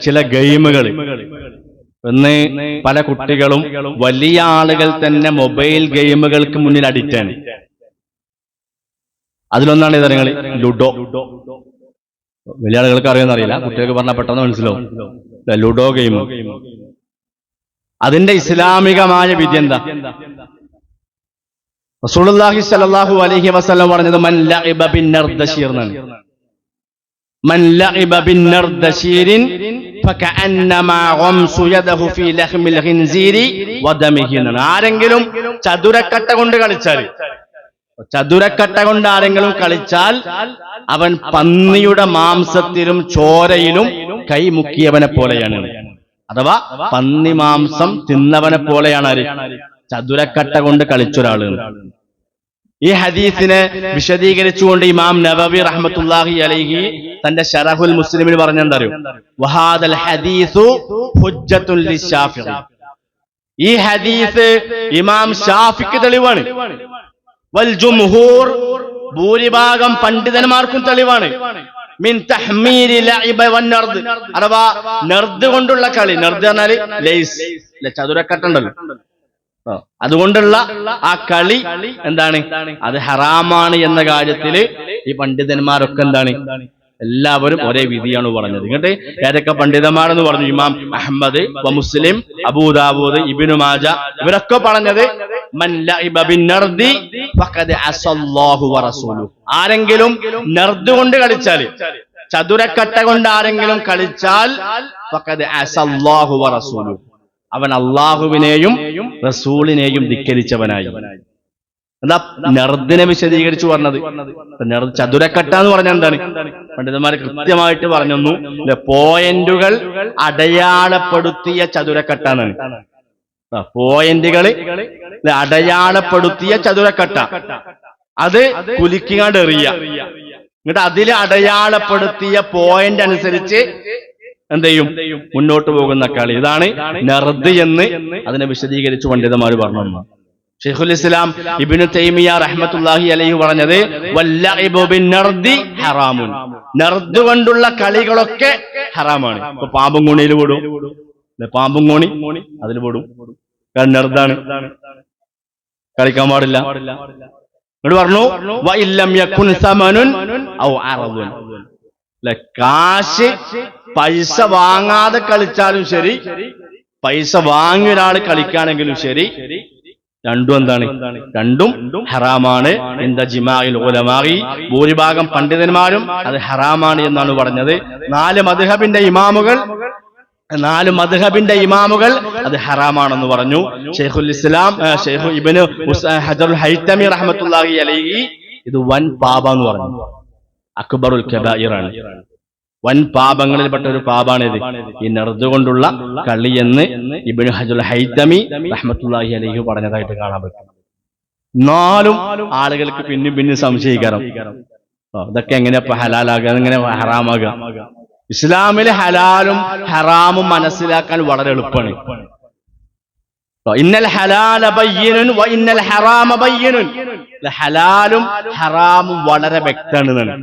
ചില ഗെയിമുകൾ. ഇന്ന് പല കുട്ടികളും വലിയ ആളുകൾ തന്നെ മൊബൈൽ ഗെയിമുകൾക്ക് മുന്നിൽ അഡിക്റ്റാണ്. അതിലൊന്നാണ് ഇതറിങ്ങൾ ലുഡോ. വലിയ ആളുകൾക്ക് അറിയുമെന്നറിയില്ല, കുട്ടികൾക്ക് പറഞ്ഞാൽ പെട്ടെന്ന് മനസ്സിലാവും. Ludo game. അതിന്റെ ഇസ്ലാമികമായ വിധി എന്താ? റസൂലുള്ളാഹി സ്വല്ലല്ലാഹു അലൈഹി വസല്ലം പറഞ്ഞത് മൻ ലഇബ ബിന്നർദശീർ എന്നാണ്. മൻ ലഇബ ബിന്നർദശീരിൻ ഫകഅന്നമാ ഗംസു യദഹു ഫീ ലഹ്മിൽ ഖിൻസീരി വദമിഹി എന്നാണ്. ആരെങ്കിലും ചതുരക്കട്ട കൊണ്ട് കളിച്ചാൽ, ചതുരക്കട്ട കൊണ്ട് ആരെങ്കിലും കളിച്ചാൽ അവൻ പന്നിയുടെ മാംസത്തിലും ചോരയിലും കൈമുക്കിയവനെ പോലെയാണ്. അഥവാ പന്നി മാംസം തിന്നവനെ പോലെയാണ് ആര്? ചതുരക്കട്ട കൊണ്ട് കളിച്ചൊരാള്. ഈ ഹദീസിനെ വിശദീകരിച്ചുകൊണ്ട് ഇമാം നവവി റഹ്മത്തുള്ളാഹി അലൈഹി തന്റെ ശറഹുൽ മുസ്ലിമിൽ പറഞ്ഞെന്തറിയോ? വഹാദൽ ഹദീസു ഹുജ്ജത്തുൻ ലിശാഫിഈ. ഈ ഹദീസ് ഇമാം ഷാഫിക്ക് തെളിവാണ്. വൽ ജുംഹൂർ, ഭൂരിഭാഗം പണ്ഡിതന്മാർക്കും തെളിവാണ്. മിൻ തഹ്മീരി ലഇബ വന്നർദ്, അഥവാ നർദ് കൊണ്ടുള്ള കളി. നർദ് പറഞ്ഞാല് ലൈസ്, ചതുരക്കട്ട ഉണ്ടല്ലോ, അതുകൊണ്ടുള്ള ആ കളി എന്താണ്? അത് ഹറാമാണ് എന്ന കാര്യത്തില് ഈ പണ്ഡിതന്മാരൊക്കെ എന്താണ്? എല്ലാവരും ഒരേ വിധിയാണ് പറഞ്ഞത്. ഇങ്ങോട്ട് ഏതൊക്കെ പണ്ഡിതന്മാരെന്ന് പറഞ്ഞു? ഇമാം അഹ്മദ്, മുസ്ലിം, അബൂദാവൂദ്, ഇബ്നു മാജ, ഇവരൊക്കെ പറഞ്ഞത് മൻ ലഇബ ബിന്നർദി ഫഖദ് അസല്ലാഹു വറസൂലുഹു. ആരെങ്കിലും നർദ് കൊണ്ട് കളിച്ചാൽ, ചതുരക്കട്ട കൊണ്ട് ആരെങ്കിലും കളിച്ചാൽ ഫഖദ് അസല്ലാഹു വറസൂലുഹു, അവൻ അള്ളാഹുവിനെയും റസൂലിനെയും ധിക്കരിച്ചവനായി. എന്താ നർദിനെ വിശദീകരിച്ചു പറഞ്ഞത്? ചതുരക്കട്ട എന്ന് പറഞ്ഞാൽ എന്താണ്? പണ്ഡിതന്മാർ കൃത്യമായിട്ട് പറഞ്ഞു, പോയിന്റുകൾ അടയാളപ്പെടുത്തിയ ചതുരക്കട്ട എന്നാണ്. പോയിന്റുകൾ അടയാളപ്പെടുത്തിയ ചതുരക്കട്ട, അത് കുലുക്കിങ്ങാണ്ട് എറിയ. എന്നിട്ട് അതിൽ അടയാളപ്പെടുത്തിയ പോയിന്റ് അനുസരിച്ച് എന്ത് ചെയ്യും? മുന്നോട്ട് പോകുന്ന കളി. ഇതാണ് നർദ് എന്ന് അതിനെ വിശദീകരിച്ചു പണ്ഡിതന്മാർ പറഞ്ഞു. ശൈഖുൽ ഇസ്ലാം ഇബ്നു തൈമിയ റഹ്മത്തുള്ളാഹി അലൈഹി പറഞ്ഞത് വല്ലഇബു ബിന്നർദി ഹറാമുൻ, നർദ് കൊണ്ടുള്ള കളികളൊക്കെ ഹറാമാണ്. ഇപ്പൊ പാമ്പും കോണിയിൽ പെടും, പാമ്പും കോണി അതിൽ പെടും. കാരണം നർദാണ്, കളിക്കാൻ പാടില്ല. എന്നിട്ട് പറഞ്ഞു വഇല്ലം യകുൻ സമനുൻ ഔ അറദുൻ, കാശ് പൈസ വാങ്ങാതെ കളിച്ചാലും ശരി, പൈസ വാങ്ങിയ ഒരാൾ കളിക്കാണെങ്കിലും ശരി, രണ്ടും എന്താണ്? രണ്ടും ഹറാമാണ്. ഇന്ദ ജിമാഇൽ ഉലമാഇ, ഭൂരിഭാഗം പണ്ഡിതന്മാരും അത് ഹറാമാണ് എന്നാണ് പറഞ്ഞത്. നാല് മദ്ഹബിന്റെ ഇമാമുകൾ അത് ഹറാമാണെന്ന് പറഞ്ഞു. ശൈഖുൽ ഇസ്ലാം ശൈഖ് ഇബ്നു ഹജറുൽ ഹൈതമി റഹ്മത്തുള്ളാഹി അലൈഹി ഇത് വൻ പാപമെന്ന് പറഞ്ഞു. അക്ബറുൽ കബായിറാണ്, വൻ പാപങ്ങളിൽപ്പെട്ട ഒരു പാപാണിത്, ഈ നർദ് കൊണ്ടുള്ള കളി എന്ന് ഇബ്നു ഹജറുൽ ഹൈതമി റഹ്മത്തുള്ളാഹി അലൈഹി പറഞ്ഞതായിട്ട് കാണാൻ പറ്റും. എന്നാലും ആളുകൾക്ക് പിന്നെയും സംശയിക്കണം, ഇതൊക്കെ എങ്ങനെയാ ഹലാലാകുക, എങ്ങനെ ഹറാമാകുക? ഇസ്ലാമിലെ ഹലാലും ഹറാമും മനസ്സിലാക്കാൻ വളരെ എളുപ്പമാണ്. ഇന്നൽ ഹലാല ബയ്യിനുൻ വ ഇന്നൽ ഹറാമ ബയ്യിനുൻ, ഹലാലും ഹറാമും വളരെ വ്യക്തമാണ്.